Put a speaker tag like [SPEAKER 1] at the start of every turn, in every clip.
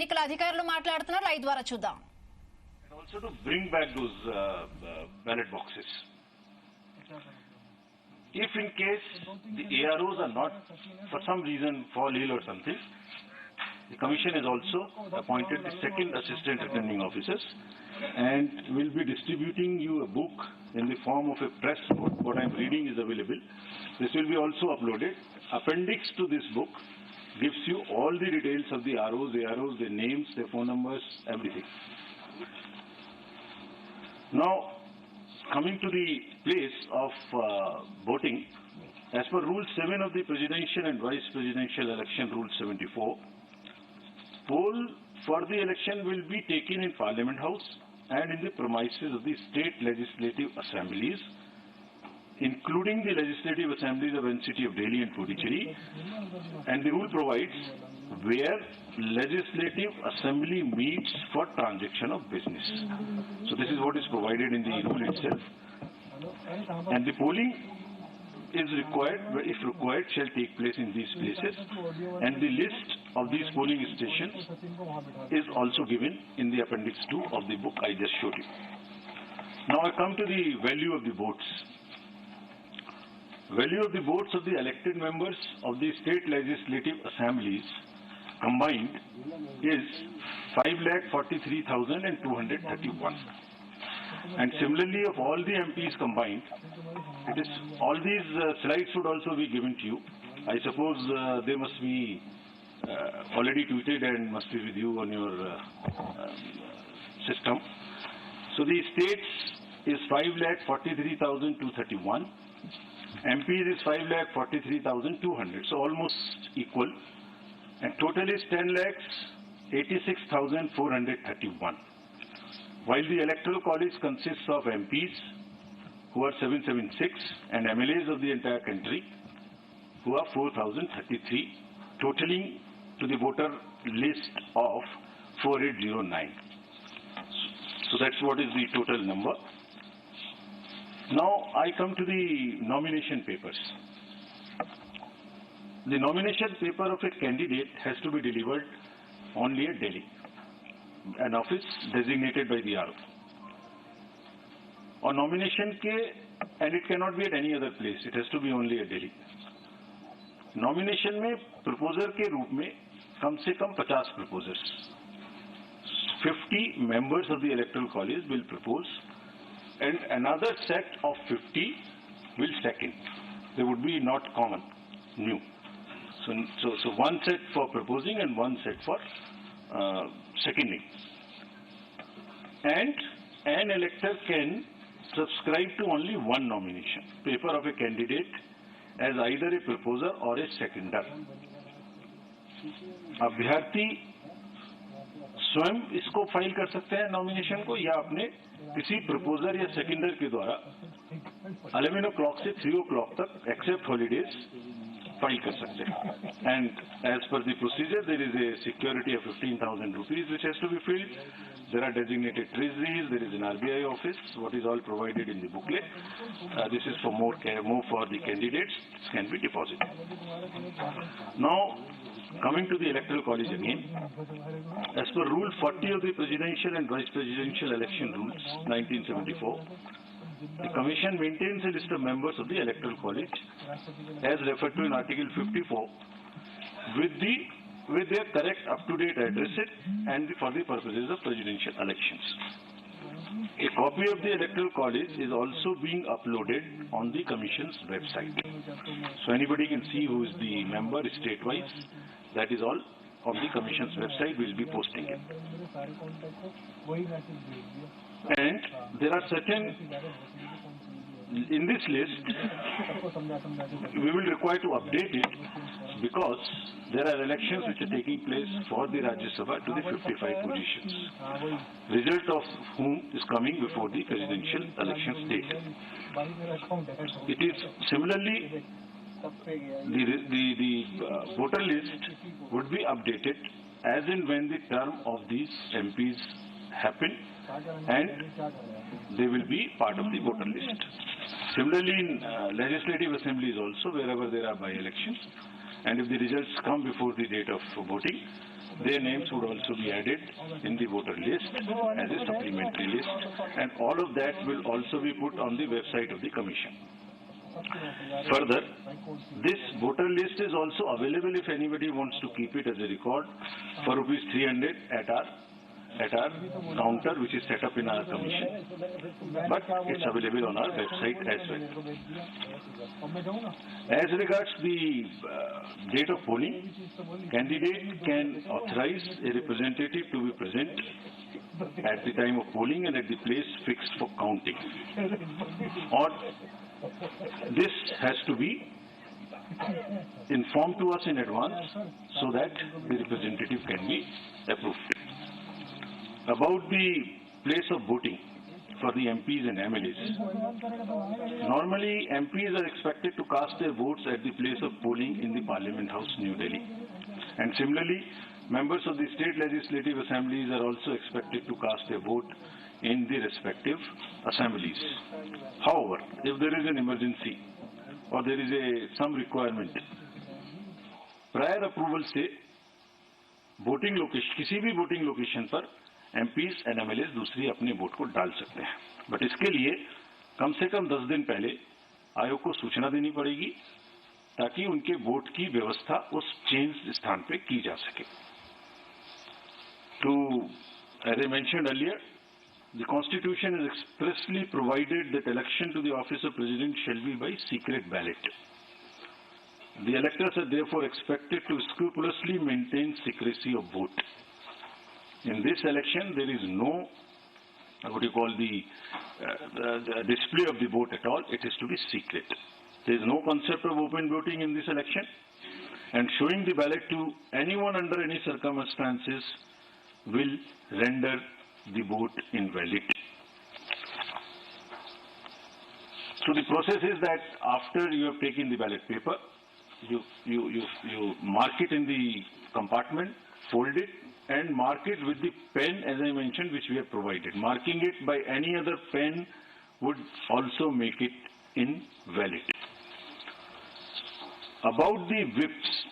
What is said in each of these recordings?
[SPEAKER 1] ఎన్నికల అధికారులు మాట్లాడుతున్నారు. లైవ్ ద్వారా చూద్దాం.
[SPEAKER 2] Also to bring back those ballot boxes. If in case the AROs are not, for some reason, fall ill or something, the commission has also appointed the second assistant returning officers and will be distributing you a book in the form of a press note. What I am reading is available. This will be also uploaded. Appendix to this book gives you all the details of the AROs, their names, their phone numbers, everything. Now, coming to the place of voting, as per Rule 7 of the Presidential and Vice Presidential Election Rule 74, poll for the election will be taken in Parliament House and in the premises of the state legislative assemblies, including the legislative assemblies of NCT of Delhi and Puducherry, and the rule provides where legislative assembly meets for transaction of business. So this is what is provided in the rule itself, and the polling is required, if required, shall take place in these places, and the list of these polling stations is also given in the appendix 2 of the book I just showed you. Now I come to the value of the votes. Value of the votes of the elected members of the state legislative assemblies combined is 5,43,231. And similarly, of all the MPs combined, it is all these slides should also be given to you. I suppose they must be already tweeted and must be with you on your system. So the states is 5,43,231. MPs is 5,43,200. So almost equal. And total is 10,86,431. While the electoral college consists of MPs, who are 776, and MLAs of the entire country, who are 4,033, totaling to the voter list of 4809. So that's what is the total number. Now I come to the nomination papers. The nomination paper of a candidate has to be delivered only at Delhi, an office designated by the RO. Or nomination ke, and it cannot be at any other place. It has to be only at Delhi. Nomination में proposer के रूप में कम से कम 50 proposers, 50 members of the electoral college will propose, and another set of 50 will second. They would be not common, new. So one set for proposing and one set for seconding. And an elector can subscribe to only one nomination paper of a candidate as either a proposer or a seconder. अभ्यर्थी स्वयं इसको file कर सकते हैं nomination को, या अपने किसी प्रपोजर या सेकेंडर के द्वारा 11 o'clock से 3 o'clock तक एक्सेप्ट हॉलीडेज फाइल कर सकते हैं. And as per the procedure, there is a security of 15,000 rupees which has to be filled. There are designated treasuries. There is an RBI office. What is all provided in the booklet. This is for more for the candidates. This can be deposited. Now, coming to the electoral college again, as per Rule 40 of the Presidential and Vice Presidential Election Rules 1974, the Commission maintains a list of members of the electoral college as referred to in Article 54 with their correct up-to-date addresses and for the purposes of presidential elections. A copy of the electoral college is also being uploaded on the Commission's website. So anybody can see who is the member state-wise. That is all on the Commission's website. We will be posting it. And there are certain, in this list, we will require to update it because there are elections which are taking place for the Rajya Sabha to the 55 positions, result of whom is coming before the presidential election date. It is similarly, the voter list would be updated as and when the term of these MPs happen, and they will be part of the voter list. Similarly, in legislative assemblies also, wherever there are by-elections, and if the results come before the date of voting, their names would also be added in the voter list as a supplementary list, and all of that will also be put on the website of the Commission. Further, this voter list is also available if anybody wants to keep it as a record for rupees 300 at our counter, which is set up in our commission, but it's available on our website as well. As regards the date of polling, candidate can authorize a representative to be present at the time of polling and at the place fixed for counting. Or this has to be informed to us in advance so that the representative can be approved. About the place of voting for the MPs and MLAs. Normally, MPs are expected to cast their votes at the place of polling in the Parliament House, New Delhi. And similarly, members of the state legislative assemblies are also expected to cast their vote in the respective assemblies. However, if there is an emergency or there is some requirement, prior approval से voting location, किसी भी voting location पर MPs and MLAs दूसरी अपने vote को डाल सकते हैं, बट इसके लिए कम से कम 10 दिन पहले आयोग को सूचना देनी पड़ेगी ताकि उनके वोट की व्यवस्था उस चेंज स्थान पे की जा सके. As I mentioned earlier, the Constitution has expressly provided that election to the office of President shall be by secret ballot. The electors are therefore expected to scrupulously maintain secrecy of vote. In this election, there is no, the display of the vote at all. It is to be secret. There is no concept of open voting in this election, and showing the ballot to anyone under any circumstances will render the vote invalid. So the process is that after you have taken the ballot paper, you mark it in the compartment, fold it, and mark it with the pen, as I mentioned, which we have provided. Marking it by any other pen would also make it invalid. About the whips,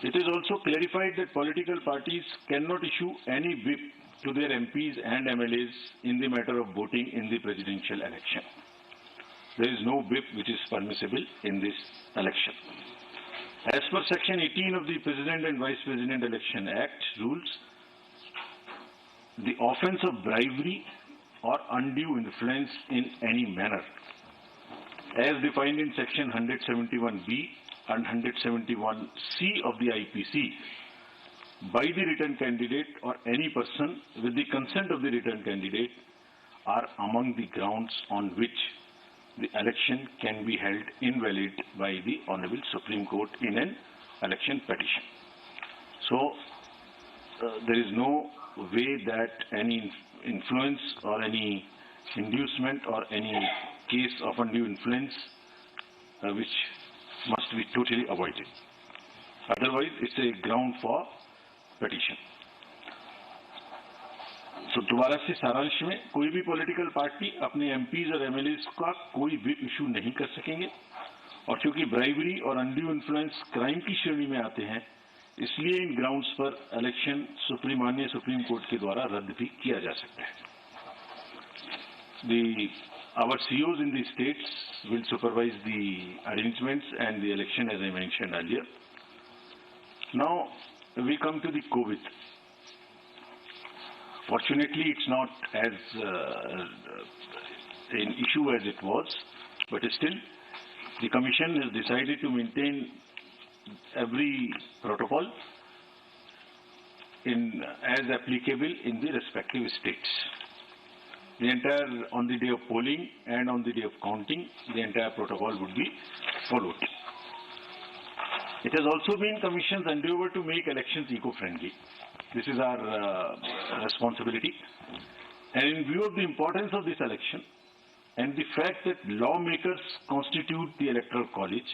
[SPEAKER 2] it is also clarified that political parties cannot issue any whip to their MPs and MLAs in the matter of voting in the presidential election. There is no whip which is permissible in this election. As per Section 18 of the President and Vice President Election Act rules, the offence of bribery or undue influence in any manner, as defined in Section 171B and 171C of the IPC, by the written candidate or any person with the consent of the written candidate, are among the grounds on which the election can be held invalid by the Honorable Supreme Court in an election petition. So, there is no way that any influence or any inducement or any case of undue influence which must be totally avoided. Otherwise, it's a ground for petition. तो दोबारा से सारांश में कोई भी political party अपने MPs और MLAs का कोई भी इशू नहीं कर सकेंगे, और क्योंकि ब्राइबरी और अनड्यू इन्फ्लुएंस क्राइम की श्रेणी में आते हैं, इसलिए इन ग्राउंड्स पर इलेक्शन माननीय सुप्रीम कोर्ट के द्वारा रद्द भी किया जा सकता है. Our CEOs in the states will supervise the arrangements and the election, as I mentioned earlier. Now we come to the COVID. Fortunately, it's not as an issue as it was, but still the Commission has decided to maintain every protocol as applicable in the respective states. The entire, on the day of polling and on the day of counting, the entire protocol would be followed. It has also been Commission's endeavor to make elections eco-friendly. This is our responsibility. And in view of the importance of this election and the fact that lawmakers constitute the Electoral College,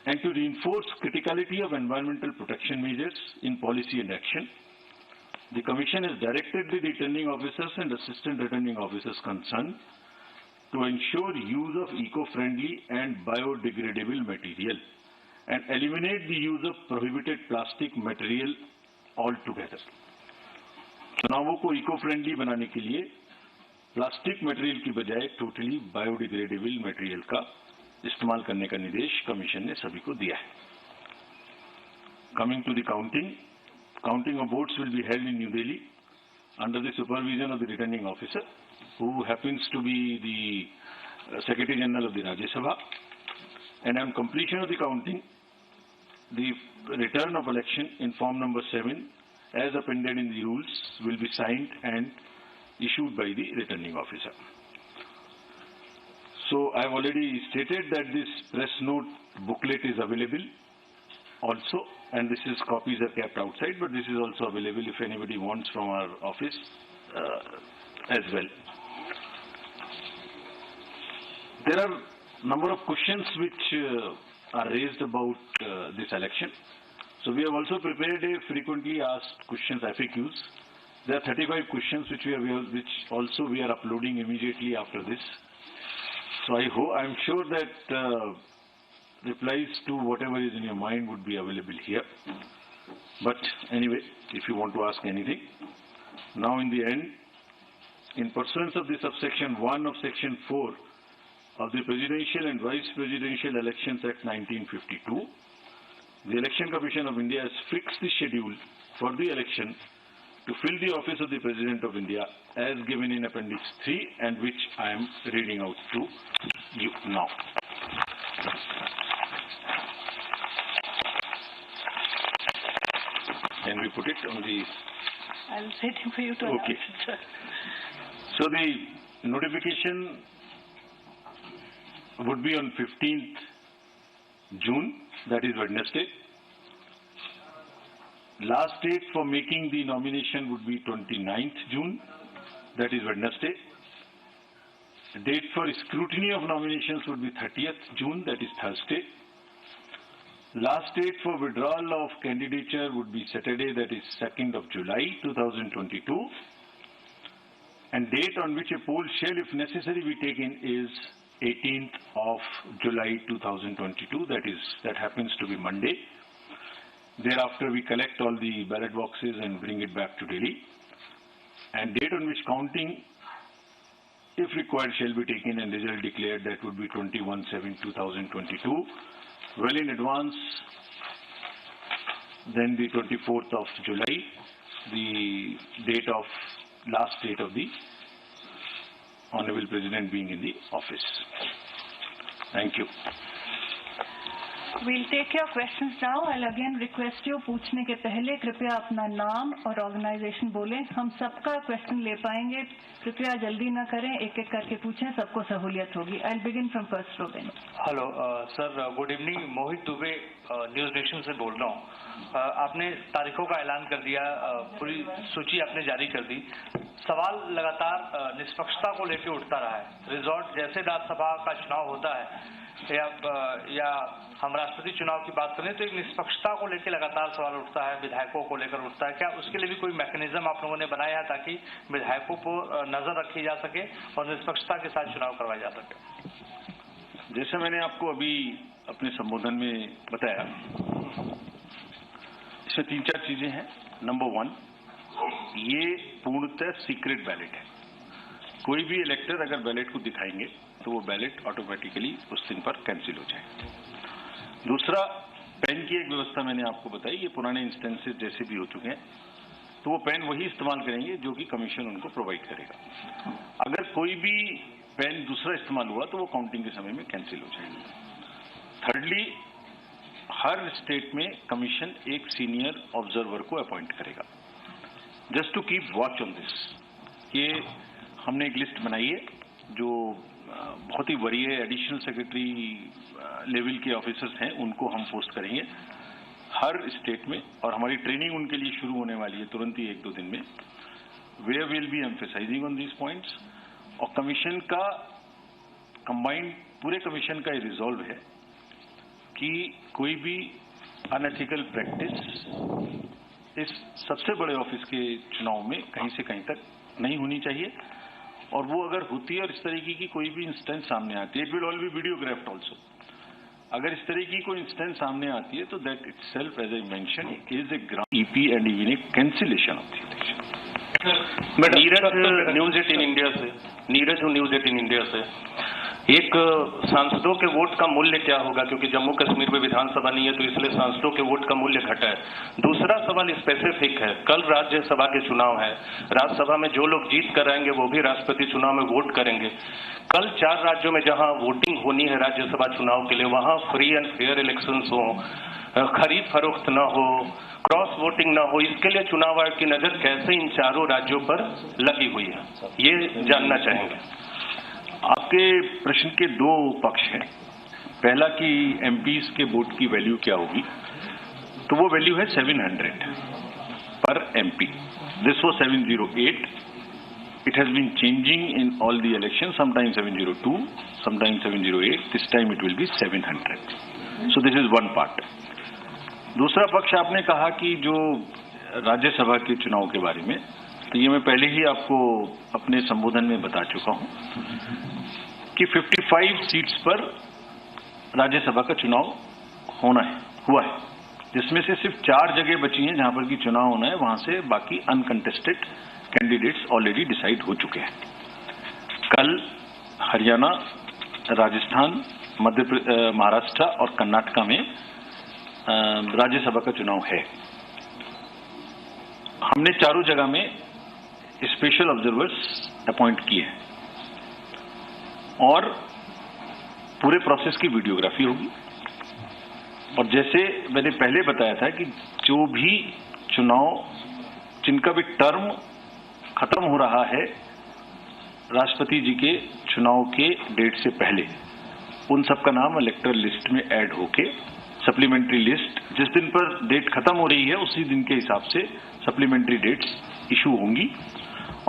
[SPEAKER 2] and to reinforce criticality of environmental protection measures in policy and action, the Commission has directed the returning officers and assistant returning officers concerned to ensure use of eco-friendly and biodegradable material and eliminate the use of prohibited plastic material all together. चुनावों को eco friendly बनाने के लिए plastic material की बजाय totally biodegradable material का इस्तेमाल करने का निर्देश कमीशन ने सभी को दिया है। Coming to the counting of votes will be held in New Delhi under the supervision of the returning officer, who happens to be the Secretary General of the Rajya Sabha. And on completion of the counting, the return of election in form number 7, as appended in the rules, will be signed and issued by the returning officer. So I have already stated that this press note booklet is available also, and this is copies are kept outside, but this is also available if anybody wants from our office as well. There are number of questions which are raised about this election. So we have also prepared a frequently asked questions FAQs. There are 35 questions which also we are uploading immediately after this. So I am sure that replies to whatever is in your mind would be available here. But anyway, if you want to ask anything, now in the end, in pursuance of the subsection 1 of section 4 of the Presidential and Vice Presidential Elections Act 1952, the Election Commission of India has fixed the schedule for the election to fill the office of the President of India as given in Appendix 3, and which I am reading out to you now. Can we put it on the...
[SPEAKER 3] I was waiting for you to announce it, sir.
[SPEAKER 2] So the notification would be on 15th June, that is Wednesday. Last date for making the nomination would be 29th June, that is Wednesday. Date for scrutiny of nominations would be 30th June, that is Thursday. Last date for withdrawal of candidature would be Saturday, that is 2nd of July 2022. And date on which a poll shall, if necessary, be taken is 18th of July 2022. That happens to be Monday. Thereafter, we collect all the ballot boxes and bring it back to Delhi. And date on which counting, if required, shall be taken and result declared, that would be 21/7/2022. Well in advance, then the 24th of July, the last date of the Honorable President being in the office. Thank you.
[SPEAKER 3] We'll take your questions now. I'll again request you, पूछने के पहले कृपया अपना नाम और organisation बोलें। हम सबका क्वेश्चन ले पाएंगे, कृपया जल्दी ना करें, एक एक करके पूछें, सबको सहूलियत होगी। I'll begin from first row then.
[SPEAKER 4] Hello sir, good evening. Mohit Dubey news nation से बोल रहा हूँ। आपने तारीखों का ऐलान कर दिया, पूरी सूची आपने जारी कर दी। सवाल लगातार निष्पक्षता को लेकर उठता रहा है। रिजॉर्ट जैसे राज्यसभा का चुनाव होता है या हम राष्ट्रपति चुनाव की बात करें तो एक निष्पक्षता को लेकर लगातार सवाल उठता है, विधायकों को लेकर उठता है। क्या उसके लिए भी कोई मैकेनिज्म आप लोगों ने बनाया है ताकि विधायकों पर नजर रखी जा सके और निष्पक्षता के साथ चुनाव करवाया जा सके?
[SPEAKER 2] जैसे मैंने आपको अभी अपने संबोधन में बताया, इसमें 3-4 चीजें हैं। नंबर 1, ये पूर्णतः सीक्रेट बैलेट है। कोई भी इलेक्टर अगर बैलेट को दिखाएंगे तो वो बैलेट ऑटोमेटिकली उस दिन पर कैंसिल हो जाए। दूसरा, पेन की एक व्यवस्था मैंने आपको बताई, ये पुराने इंस्टेंसेस जैसे भी हो चुके हैं, तो वो पेन वही इस्तेमाल करेंगे जो कि कमीशन उनको प्रोवाइड करेगा। अगर कोई भी पेन दूसरा इस्तेमाल हुआ तो वो काउंटिंग के समय में कैंसिल हो जाएगी। थर्डली, हर स्टेट में कमीशन एक सीनियर ऑब्जर्वर को अपॉइंट करेगा, just to keep watch on this. ये हमने एक लिस्ट बनाई है जो बहुत ही वरीय एडिशनल सेक्रेटरी लेवल के ऑफिसर्स हैं, उनको हम पोस्ट करेंगे हर स्टेट में, और हमारी ट्रेनिंग उनके लिए शुरू होने वाली है तुरंत ही 1-2 दिन में। We will be emphasising on these points. और कमीशन का कंबाइंड, पूरे कमीशन का ये रिजॉल्व है कि कोई भी अनएथिकल प्रैक्टिस इस सबसे बड़े ऑफिस के चुनाव में कहीं से कहीं तक नहीं होनी चाहिए, और वो अगर होती है और इस तरीके की कोई भी इंस्टेंस सामने आती है, it will all be videographed also, अगर इस तरह की कोई इंस्टेंस सामने आती है तो that itself as I mention is a ground EP and even a cancellation of the election.
[SPEAKER 5] Neeraj news 18 India से न्यूज 18 इंडिया से एक सांसदों के वोट का मूल्य क्या होगा, क्योंकि जम्मू कश्मीर में विधानसभा नहीं है तो इसलिए सांसदों के वोट का मूल्य घटा है। दूसरा सवाल स्पेसिफिक है, कल राज्यसभा के चुनाव है, राज्यसभा में जो लोग जीत कर आएंगे वो भी राष्ट्रपति चुनाव में वोट करेंगे। कल 4 राज्यों में जहां वोटिंग होनी है राज्यसभा चुनाव के लिए, वहां फ्री एंड फेयर इलेक्शंस हो, खरीद फरोख्त न हो, क्रॉस वोटिंग न हो, इसके लिए चुनाव आयोग की नजर कैसे इन चारों राज्यों पर लगी हुई है, ये जानना चाहेंगे।
[SPEAKER 2] आपके प्रश्न के 2 पक्ष हैं। पहला कि एमपीज के वोट की वैल्यू क्या होगी, तो वो वैल्यू है 700 पर MP. This was 708. It has been changing in all the elections, sometimes 702, sometimes 708, this time it will be 700. So this is one part. दूसरा पक्ष आपने कहा कि जो राज्यसभा के चुनाव के बारे में, तो ये मैं पहले ही आपको अपने संबोधन में बता चुका हूं कि 55 सीट्स पर राज्यसभा का चुनाव हुआ है, जिसमें से सिर्फ 4 जगह बची हैं जहां पर कि चुनाव होना है, वहां से बाकी अनकंटेस्टेड कैंडिडेट्स ऑलरेडी डिसाइड हो चुके हैं। कल हरियाणा, राजस्थान, महाराष्ट्र और कर्नाटका में राज्यसभा का चुनाव है। हमने चारों जगह में स्पेशल ऑब्जर्वर्स अपॉइंट किए हैं और पूरे प्रोसेस की वीडियोग्राफी होगी। और जैसे मैंने पहले बताया था कि जो भी चुनाव जिनका भी टर्म खत्म हो रहा है राष्ट्रपति जी के चुनाव के डेट से पहले, उन सब का नाम इलेक्टोरल लिस्ट में ऐड होके सप्लीमेंट्री लिस्ट जिस दिन पर डेट खत्म हो रही है उसी दिन के हिसाब से सप्लीमेंट्री डेट्स इशू होंगी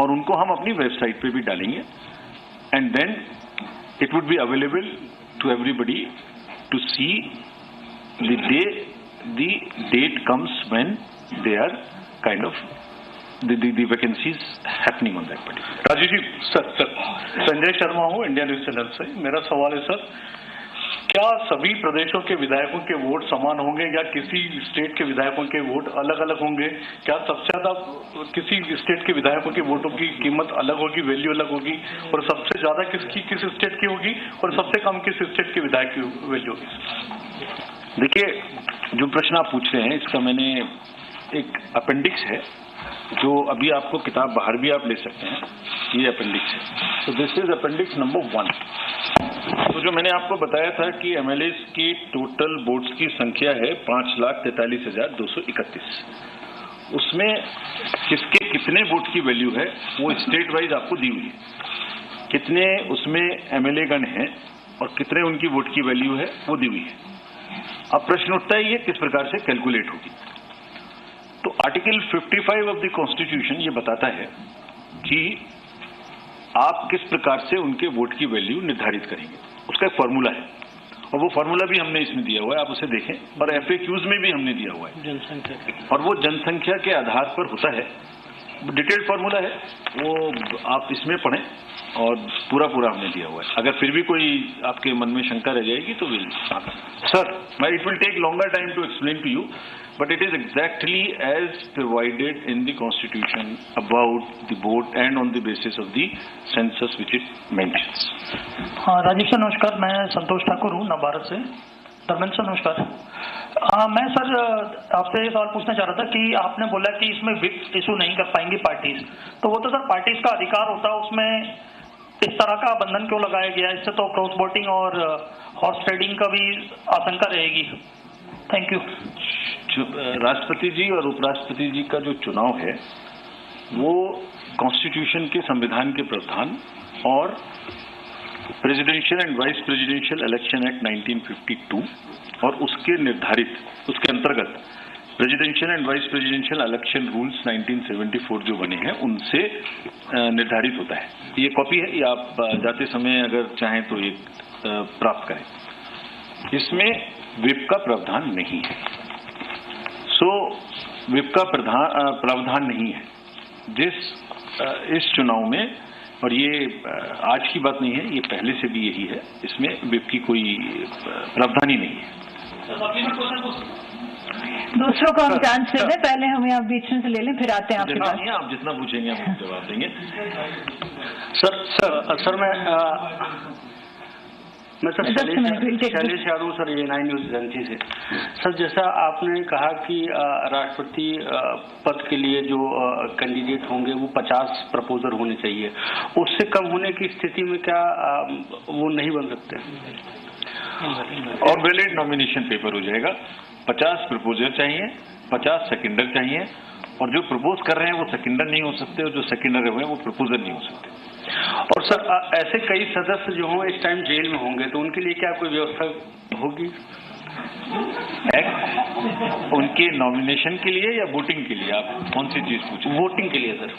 [SPEAKER 2] और उनको हम अपनी वेबसाइट पे भी डालेंगे। And then it would be available to everybody to see the day the date comes when they are kind of the vacancies happening on that particular.
[SPEAKER 6] Rajiv ji, sir Sanjay Sharma हूँ India news channel से। मेरा सवाल है sir, क्या सभी प्रदेशों के विधायकों के वोट समान होंगे या किसी स्टेट के विधायकों के वोट अलग अलग होंगे? क्या सबसे ज्यादा किसी स्टेट के विधायकों के वोटों की कीमत अलग होगी, वैल्यू अलग होगी, और सबसे ज्यादा किस स्टेट की होगी और सबसे कम किस स्टेट के विधायक की वैल्यू होगी?
[SPEAKER 2] देखिए, जो प्रश्न आप पूछ रहे हैं इसका मैंने एक अपेंडिक्स है जो अभी आपको किताब बाहर भी आप ले सकते हैं, ये अपेंडिक्स है। तो दिस इज अपेंडिक्स नंबर 1। तो जो मैंने आपको बताया था कि एमएलएस की टोटल वोट्स की संख्या है 5,43,231। उसमें किसके कितने वोट की वैल्यू है वो स्टेट वाइज आपको दी हुई है। कितने उसमें एमएलए गण हैं और कितने उनकी वोट की वैल्यू है वो दी हुई है। अब प्रश्न उठता है ये किस प्रकार से कैलकुलेट होगी। तो आर्टिकल 55 ऑफ द कॉन्स्टिट्यूशन ये बताता है कि आप किस प्रकार से उनके वोट की वैल्यू निर्धारित करेंगे। उसका एक फॉर्मूला है और वो फॉर्मूला भी हमने इसमें दिया हुआ है, आप उसे देखें। और एफएक्यूज में भी हमने दिया हुआ है जनसंख्या, और वो जनसंख्या के आधार पर होता है। डिटेल्ड फॉर्मूला है, वो आप इसमें पढ़ें और पूरा हमने दिया हुआ है। अगर फिर भी कोई आपके मन में शंका रह जाएगी तो will sir it will take longer time to explain to you, but it is exactly as provided in the constitution about the vote and on the basis of the census which it mentions.
[SPEAKER 7] हाँ, Rajiv sir नमस्कार, मैं संतोष ठाकुर हूँ नवभारत से। Dharmendra sir नमस्कार। मैं sir आपसे ये सवाल पूछना चाह रहा था कि आपने बोला कि इसमें विप इशू नहीं कर पाएंगी पार्टीज, तो वो तो सर पार्टीज का अधिकार होता है, उसमें इस तरह का बंधन क्यों लगाया गया? इससे तो क्रॉस वोटिंग और हॉर्स ट्रेडिंग का भी आशंका रहेगी। Thank you.
[SPEAKER 2] राष्ट्रपति जी और उपराष्ट्रपति जी का जो चुनाव है वो कॉन्स्टिट्यूशन के संविधान के प्रावधान और presidential and vice presidential election act 1952 और उसके अंतर्गत presidential and vice presidential election rules 1974 जो बने हैं उनसे निर्धारित होता है। ये कॉपी है, ये आप जाते समय अगर चाहें तो ये प्राप्त करें। इसमें विप का प्रावधान नहीं है। विप का प्रावधान नहीं है। इस चुनाव में और ये आज की बात नहीं है, ये पहले से भी यही है, इसमें विप की कोई प्रावधान ही नहीं है।
[SPEAKER 3] दूसरों को हम चांस दे दें, पहले हम यहाँ बीच में से ले लें, फिर आते हैं आपके पास।
[SPEAKER 2] आप जितना पूछेंगे हम जवाब देंगे।
[SPEAKER 8] सर मैं शैलेश यादव सर, ये 9 न्यूज एजेंसी से। सर जैसा आपने कहा कि राष्ट्रपति पद के लिए जो कैंडिडेट होंगे वो 50 प्रपोजर होने चाहिए, उससे कम होने की स्थिति में क्या वो नहीं बन सकते?
[SPEAKER 2] और वैलिड नॉमिनेशन पेपर हो जाएगा। 50 प्रपोजर चाहिए, 50 सेकेंडर चाहिए, और जो प्रपोज कर रहे हैं वो सेकेंडर नहीं हो सकते, और जो सेकेंडर हुए वो प्रपोजर नहीं हो सकते।
[SPEAKER 8] और सर ऐसे कई सदस्य जो हों इस टाइम जेल में होंगे, तो उनके लिए क्या कोई व्यवस्था होगी?
[SPEAKER 2] उनके नॉमिनेशन के लिए या वोटिंग के लिए? आप कौन सी चीज पूछ रहे हैं?
[SPEAKER 8] वोटिंग के लिए सर।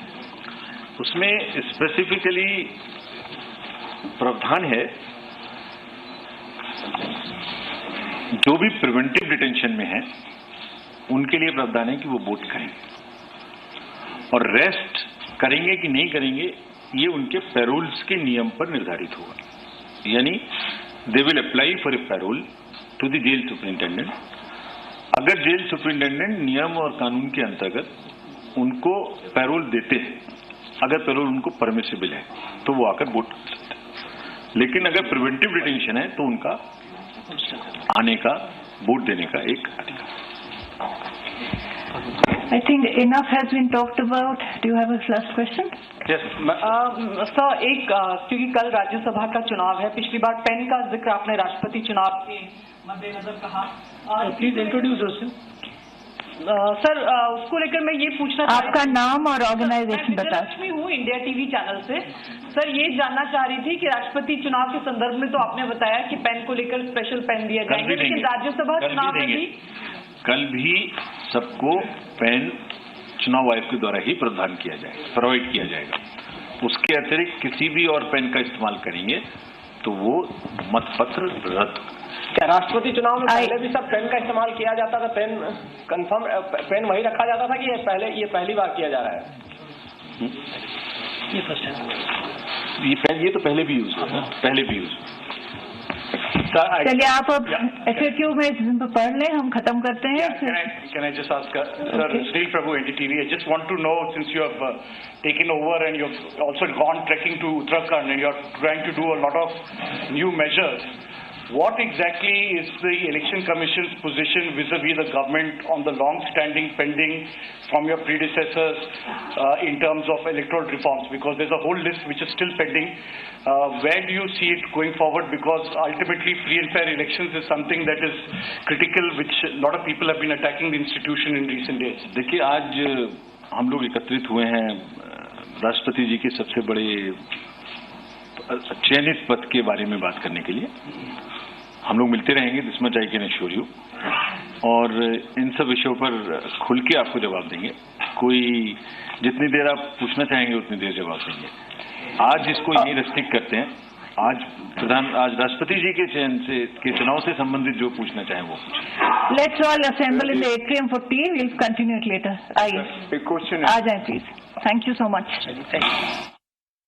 [SPEAKER 2] उसमें स्पेसिफिकली प्रावधान है, जो भी प्रिवेंटिव डिटेंशन में है उनके लिए प्रावधान है कि वो वोट करेंगे, और रेस्ट करेंगे कि नहीं करेंगे ये उनके पैरोल्स के नियम पर निर्धारित होगा। यानी they will apply for a parole to the jail superintendent. अगर जेल सुपरिंटेंडेंट नियम और कानून के अंतर्गत उनको पैरोल देते हैं, अगर पैरोल उनको परमिसिबल है, तो वो आकर वोट कर सकते हैं। लेकिन अगर प्रिवेंटिव डिटेंशन है तो उनका आने का, वोट देने का एक अधिकार।
[SPEAKER 3] I think enough has been talked about. Do you have a last question?
[SPEAKER 8] Yes,
[SPEAKER 9] sir क्योंकि कल राज्यसभा का चुनाव है, पिछली बार पेन का जिक्र आपने राष्ट्रपति चुनाव के मद्देनजर कहा।
[SPEAKER 8] प्लीज इंट्रोड्यूस
[SPEAKER 9] सर उसको लेकर मैं ये पूछना
[SPEAKER 3] आपका नाम और ऑर्गेनाइजेशन बता।
[SPEAKER 9] लक्ष्मी हूँ, इंडिया टीवी चैनल से। सर ये जानना चाह रही थी कि राष्ट्रपति चुनाव के संदर्भ में तो आपने बताया कि पेन को लेकर स्पेशल पेन दिया जाएंगे, लेकिन राज्यसभा चुनाव में भी
[SPEAKER 2] कल भी सबको पेन चुनाव आयोग के द्वारा ही प्रदान किया जाएगा, प्रोवाइड किया जाएगा। उसके अतिरिक्त किसी भी और पेन का इस्तेमाल करेंगे तो वो मतपत्र रद्द।
[SPEAKER 10] क्या राष्ट्रपति चुनाव में पहले भी सब पेन का इस्तेमाल किया जाता था? पेन कंफर्म पेन वही रखा जाता था कि ये पहली बार किया जा रहा है?
[SPEAKER 8] ये फर्स्ट है।
[SPEAKER 2] ये पेन, ये तो पहले भी यूज हुआ, पहले भी यूज।
[SPEAKER 3] चलिए आप अब FAQ में पढ़ लें, हम खत्म करते हैं।
[SPEAKER 6] Can I just ask, sir, Sri Prabhu, NDTV, I just want to know, since you have taken over and you've also gone trekking to Uttarakhand and you're trying to do a lot of new measures, what exactly is the Election Commission's position vis-a-vis the government on the long-standing pending from your predecessors in terms of electoral reforms? Because there's a whole list which is still pending. Where do you see it going forward? Because ultimately free and fair elections is something that is critical, which a lot of people have been attacking the institution in recent days.
[SPEAKER 2] देखिए, आज हम लोग एकत्रित हुए हैं राष्ट्रपति जी के सबसे बड़े चयनित पद के बारे में बात करने के लिए। हम लोग मिलते रहेंगे, this much I can assure you, और इन सब विषयों पर खुल के आपको जवाब देंगे। कोई जितनी देर आप पूछना चाहेंगे उतनी देर जवाब देंगे। आज इसको यही रेस्ट्रिक्ट करते हैं। आज राष्ट्रपति जी के चुनाव से संबंधित जो पूछना चाहें वो पूछें।
[SPEAKER 3] Let's all assemble in the atrium for tea. We'll continue it later. आइए, आ जाएं please. Thank you so much.
[SPEAKER 8] Thank you.